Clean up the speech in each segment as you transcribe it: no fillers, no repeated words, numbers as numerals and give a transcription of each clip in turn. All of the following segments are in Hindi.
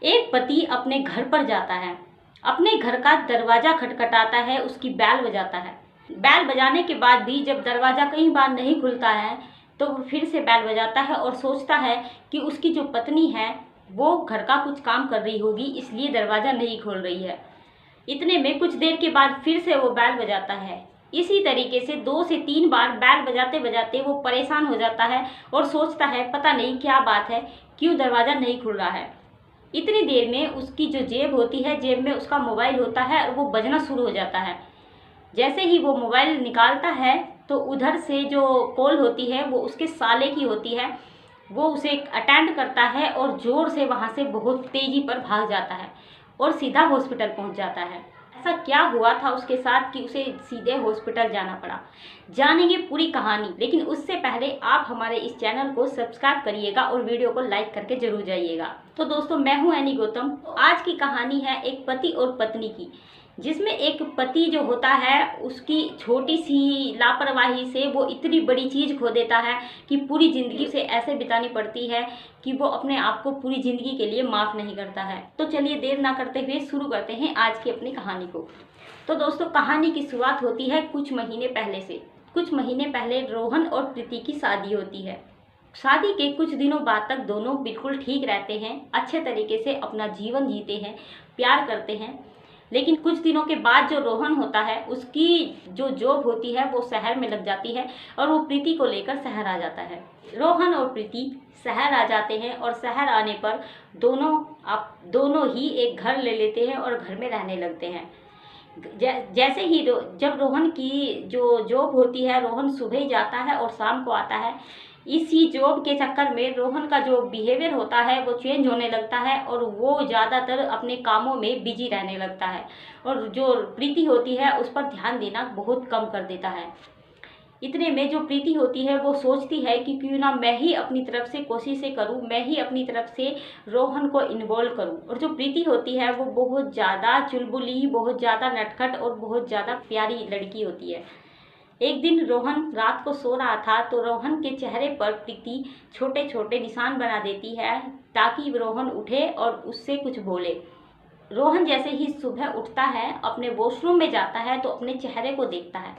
एक पति अपने घर पर जाता है, अपने घर का दरवाजा खटखटाता है, उसकी बैल बजाता है। बैल बजाने के बाद भी जब दरवाजा कई बार नहीं खुलता है तो वो फिर से बैल बजाता है और सोचता है कि उसकी जो पत्नी है वो घर का कुछ काम कर रही होगी, इसलिए दरवाजा नहीं खोल रही है। इतने में कुछ देर के बाद फिर से वो बैल बजाता है। इसी तरीके से 2 से 3 बार बैल बजाते बजाते वो परेशान हो जाता है और सोचता है पता नहीं क्या बात है, क्यों दरवाज़ा नहीं खुल रहा है। इतनी देर में उसकी जो जेब होती है, जेब में उसका मोबाइल होता है और वो बजना शुरू हो जाता है। जैसे ही वो मोबाइल निकालता है तो उधर से जो कॉल होती है वो उसके साले की होती है। वो उसे अटेंड करता है और ज़ोर से वहाँ से बहुत तेज़ी पर भाग जाता है और सीधा हॉस्पिटल पहुँच जाता है। ऐसा क्या हुआ था उसके साथ कि उसे सीधे हॉस्पिटल जाना पड़ा, जानेंगे पूरी कहानी। लेकिन उससे पहले आप हमारे इस चैनल को सब्सक्राइब करिएगा और वीडियो को लाइक करके जरूर जाइएगा। तो दोस्तों, मैं हूं एनी गौतम। आज की कहानी है एक पति और पत्नी की, जिसमें एक पति जो होता है उसकी छोटी सी लापरवाही से वो इतनी बड़ी चीज़ खो देता है कि पूरी ज़िंदगी उसे ऐसे बितानी पड़ती है कि वो अपने आप को पूरी ज़िंदगी के लिए माफ़ नहीं करता है। तो चलिए देर ना करते हुए शुरू करते हैं आज की अपनी कहानी को। तो दोस्तों, कहानी की शुरुआत होती है कुछ महीने पहले से। कुछ महीने पहले रोहन और प्रीति की शादी होती है। शादी के कुछ दिनों बाद तक दोनों बिल्कुल ठीक रहते हैं, अच्छे तरीके से अपना जीवन जीते हैं, प्यार करते हैं। लेकिन कुछ दिनों के बाद जो रोहन होता है उसकी जो जॉब होती है वो शहर में लग जाती है और वो प्रीति को लेकर शहर आ जाता है। रोहन और प्रीति शहर आ जाते हैं और शहर आने पर दोनों ही एक घर ले लेते हैं और घर में रहने लगते हैं। जैसे ही जब रोहन की जो जॉब होती है, रोहन सुबह ही जाता है और शाम को आता है। इसी जॉब के चक्कर में रोहन का जो बिहेवियर होता है वो चेंज होने लगता है और वो ज़्यादातर अपने कामों में बिजी रहने लगता है और जो प्रीति होती है उस पर ध्यान देना बहुत कम कर देता है। इतने में जो प्रीति होती है वो सोचती है कि क्यों ना मैं ही अपनी तरफ से कोशिशें करूं, मैं ही अपनी तरफ से रोहन को इन्वॉल्व करूं। और जो प्रीति होती है वो बहुत ज़्यादा चुलबुली, बहुत ज़्यादा नटखट और बहुत ज़्यादा प्यारी लड़की होती है। एक दिन रोहन रात को सो रहा था तो रोहन के चेहरे पर प्रीति छोटे छोटे निशान बना देती है ताकि रोहन उठे और उससे कुछ बोले। रोहन जैसे ही सुबह उठता है, अपने वॉशरूम में जाता है तो अपने चेहरे को देखता है।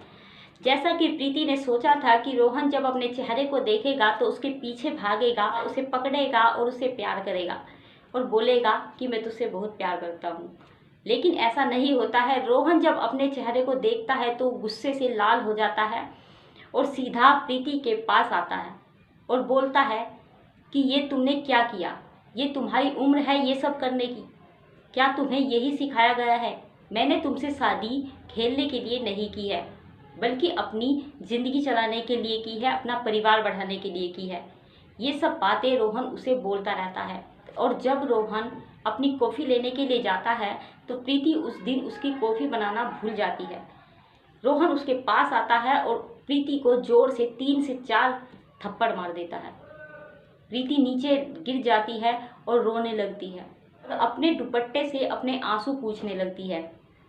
जैसा कि प्रीति ने सोचा था कि रोहन जब अपने चेहरे को देखेगा तो उसके पीछे भागेगा, उसे पकड़ेगा और उसे प्यार करेगा और बोलेगा कि मैं तुझसे बहुत प्यार करता हूँ। लेकिन ऐसा नहीं होता है। रोहन जब अपने चेहरे को देखता है तो गुस्से से लाल हो जाता है और सीधा प्रीति के पास आता है और बोलता है कि ये तुमने क्या किया, ये तुम्हारी उम्र है ये सब करने की, क्या तुम्हें यही सिखाया गया है? मैंने तुमसे शादी खेलने के लिए नहीं की है, बल्कि अपनी ज़िंदगी चलाने के लिए की है, अपना परिवार बढ़ाने के लिए की है। ये सब बातें रोहन उसे बोलता रहता है। और जब रोहन अपनी कॉफ़ी लेने के लिए जाता है तो प्रीति उस दिन उसकी कॉफ़ी बनाना भूल जाती है। रोहन उसके पास आता है और प्रीति को जोर से 3 से 4 थप्पड़ मार देता है। प्रीति नीचे गिर जाती है और रोने लगती है और अपने दुपट्टे से अपने आंसू पोंछने लगती है।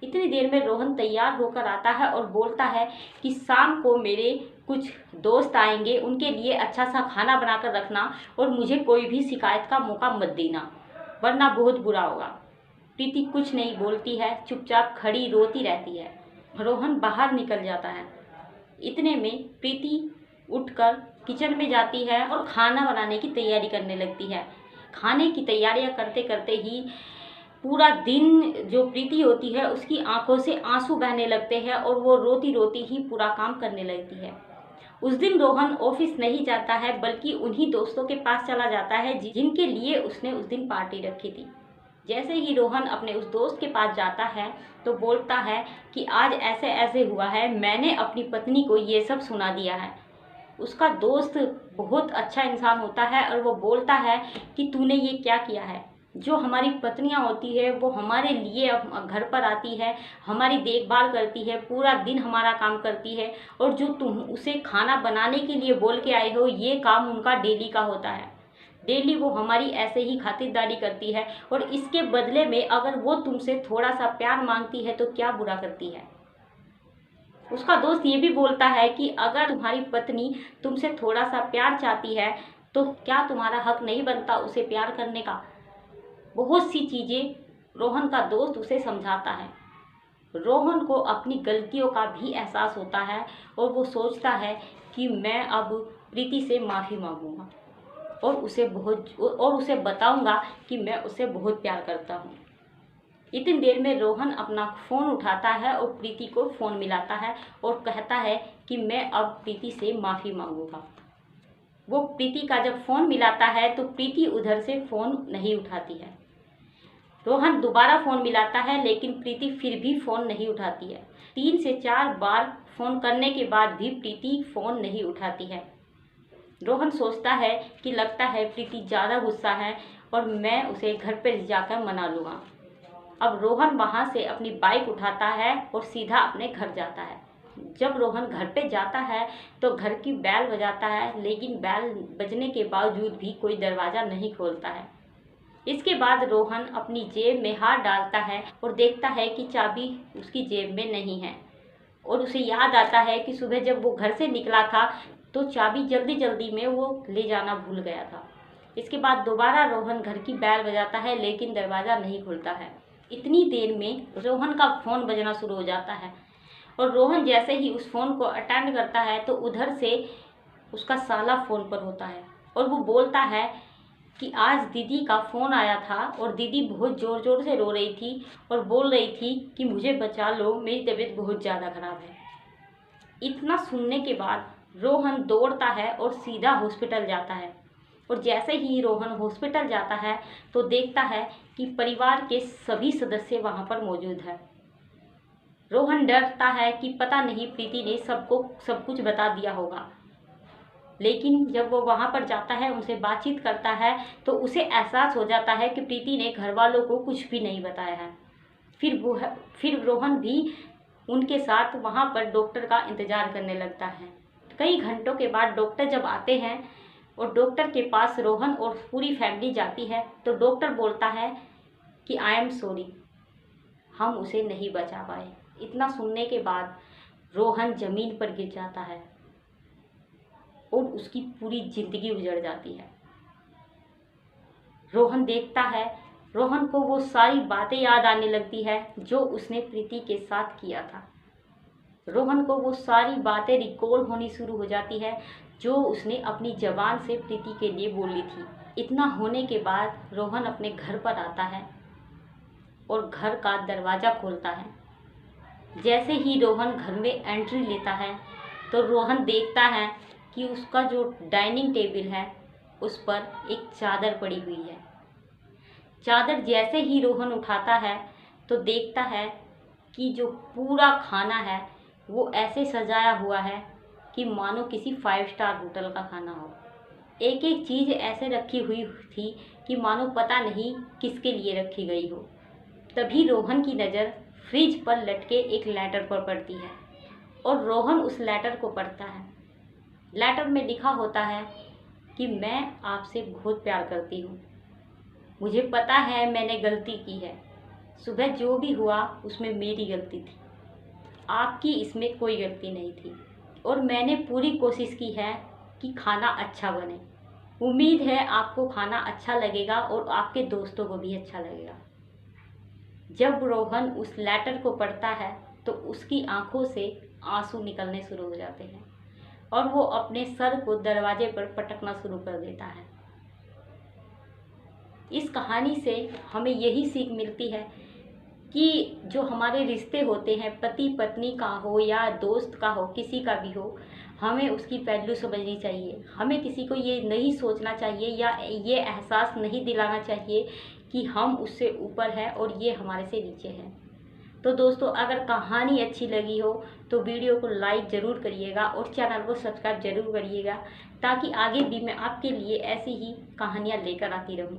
इतनी देर में रोहन तैयार होकर आता है और बोलता है कि शाम को मेरे कुछ दोस्त आएंगे, उनके लिए अच्छा सा खाना बनाकर रखना और मुझे कोई भी शिकायत का मौका मत देना, वरना बहुत बुरा होगा। प्रीति कुछ नहीं बोलती है, चुपचाप खड़ी रोती रहती है। रोहन बाहर निकल जाता है। इतने में प्रीति उठकर किचन में जाती है और खाना बनाने की तैयारी करने लगती है। खाने की तैयारियां करते करते ही पूरा दिन जो प्रीति होती है उसकी आंखों से आंसू बहने लगते हैं और वो रोती रोती ही पूरा काम करने लगती है। उस दिन रोहन ऑफिस नहीं जाता है बल्कि उन्हीं दोस्तों के पास चला जाता है जिनके लिए उसने उस दिन पार्टी रखी थी। जैसे ही रोहन अपने उस दोस्त के पास जाता है तो बोलता है कि आज ऐसे ऐसे हुआ है, मैंने अपनी पत्नी को ये सब सुना दिया है। उसका दोस्त बहुत अच्छा इंसान होता है और वो बोलता है कि तूने ये क्या किया है? जो हमारी पत्नियां होती है वो हमारे लिए घर पर आती है, हमारी देखभाल करती है, पूरा दिन हमारा काम करती है और जो तुम उसे खाना बनाने के लिए बोल के आए हो ये काम उनका डेली का होता है। डेली वो हमारी ऐसे ही खातिरदारी करती है और इसके बदले में अगर वो तुमसे थोड़ा सा प्यार मांगती है तो क्या बुरा करती है। उसका दोस्त ये भी बोलता है कि अगर तुम्हारी पत्नी तुमसे थोड़ा सा प्यार चाहती है तो क्या तुम्हारा हक नहीं बनता उसे प्यार करने का? बहुत सी चीज़ें रोहन का दोस्त उसे समझाता है। रोहन को अपनी गलतियों का भी एहसास होता है और वो सोचता है कि मैं अब प्रीति से माफ़ी मांगूंगा और उसे बताऊंगा कि मैं उसे बहुत प्यार करता हूँ। इतनी देर में रोहन अपना फ़ोन उठाता है और प्रीति को फ़ोन मिलाता है और कहता है कि मैं अब प्रीति से माफ़ी मांगूंगा। वो प्रीति का जब फ़ोन मिलाता है तो प्रीति उधर से फ़ोन नहीं उठाती है। रोहन दोबारा फ़ोन मिलाता है लेकिन प्रीति फिर भी फ़ोन नहीं उठाती है। 3 से 4 बार फ़ोन करने के बाद भी प्रीति फ़ोन नहीं उठाती है। रोहन सोचता है कि लगता है प्रीति ज़्यादा गुस्सा है और मैं उसे घर पर जाकर मना लूँगा। अब रोहन वहाँ से अपनी बाइक उठाता है और सीधा अपने घर जाता है। जब रोहन घर पे जाता है तो घर की बैल बजाता है, लेकिन बैल बजने के बावजूद भी कोई दरवाज़ा नहीं खोलता है। इसके बाद रोहन अपनी जेब में हाथ डालता है और देखता है कि चाबी उसकी जेब में नहीं है और उसे याद आता है कि सुबह जब वो घर से निकला था तो चाबी जल्दी जल्दी में वो ले जाना भूल गया था। इसके बाद दोबारा रोहन घर की बैल बजाता है लेकिन दरवाज़ा नहीं खुलता है। इतनी देर में रोहन का फ़ोन बजना शुरू हो जाता है और रोहन जैसे ही उस फ़ोन को अटेंड करता है तो उधर से उसका साला फ़ोन पर होता है और वो बोलता है कि आज दीदी का फ़ोन आया था और दीदी बहुत ज़ोर ज़ोर से रो रही थी और बोल रही थी कि मुझे बचा लो, मेरी तबीयत बहुत ज़्यादा ख़राब है। इतना सुनने के बाद रोहन दौड़ता है और सीधा हॉस्पिटल जाता है और जैसे ही रोहन हॉस्पिटल जाता है तो देखता है कि परिवार के सभी सदस्य वहाँ पर मौजूद हैं। रोहन डरता है कि पता नहीं प्रीति ने सबको सब कुछ बता दिया होगा, लेकिन जब वो वहाँ पर जाता है, उनसे बातचीत करता है तो उसे एहसास हो जाता है कि प्रीति ने घर वालों को कुछ भी नहीं बताया है। फिर रोहन भी उनके साथ वहाँ पर डॉक्टर का इंतज़ार करने लगता है। कई घंटों के बाद डॉक्टर जब आते हैं और डॉक्टर के पास रोहन और पूरी फैमिली जाती है तो डॉक्टर बोलता है कि आई एम सॉरी, हम उसे नहीं बचा पाए। इतना सुनने के बाद रोहन ज़मीन पर गिर जाता है और उसकी पूरी ज़िंदगी उजड़ जाती है। रोहन देखता है, रोहन को वो सारी बातें याद आने लगती है जो उसने प्रीति के साथ किया था। रोहन को वो सारी बातें रिकॉल होनी शुरू हो जाती है जो उसने अपनी ज़बान से प्रीति के लिए बोली थी। इतना होने के बाद रोहन अपने घर पर आता है और घर का दरवाज़ा खोलता है। जैसे ही रोहन घर में एंट्री लेता है तो रोहन देखता है कि उसका जो डाइनिंग टेबल है उस पर एक चादर पड़ी हुई है। चादर जैसे ही रोहन उठाता है तो देखता है कि जो पूरा खाना है वो ऐसे सजाया हुआ है कि मानो किसी 5 स्टार होटल का खाना हो। एक एक चीज़ ऐसे रखी हुई थी कि मानो पता नहीं किसके लिए रखी गई हो। तभी रोहन की नज़र फ्रिज पर लटके एक लेटर पर पड़ती है और रोहन उस लेटर को पढ़ता है। लेटर में लिखा होता है कि मैं आपसे बहुत प्यार करती हूँ, मुझे पता है मैंने गलती की है, सुबह जो भी हुआ उसमें मेरी गलती थी, आपकी इसमें कोई गलती नहीं थी और मैंने पूरी कोशिश की है कि खाना अच्छा बने। उम्मीद है आपको खाना अच्छा लगेगा और आपके दोस्तों को भी अच्छा लगेगा। जब रोहन उस लेटर को पढ़ता है तो उसकी आंखों से आंसू निकलने शुरू हो जाते हैं और वो अपने सर को दरवाजे पर पटकना शुरू कर देता है। इस कहानी से हमें यही सीख मिलती है कि जो हमारे रिश्ते होते हैं, पति पत्नी का हो या दोस्त का हो, किसी का भी हो, हमें उसकी वैल्यू समझनी चाहिए। हमें किसी को ये नहीं सोचना चाहिए या ये एहसास नहीं दिलाना चाहिए कि हम उससे ऊपर हैं और ये हमारे से नीचे हैं। तो दोस्तों, अगर कहानी अच्छी लगी हो तो वीडियो को लाइक ज़रूर करिएगा और चैनल को सब्सक्राइब ज़रूर करिएगा ताकि आगे भी मैं आपके लिए ऐसी ही कहानियाँ लेकर आती रहूँ।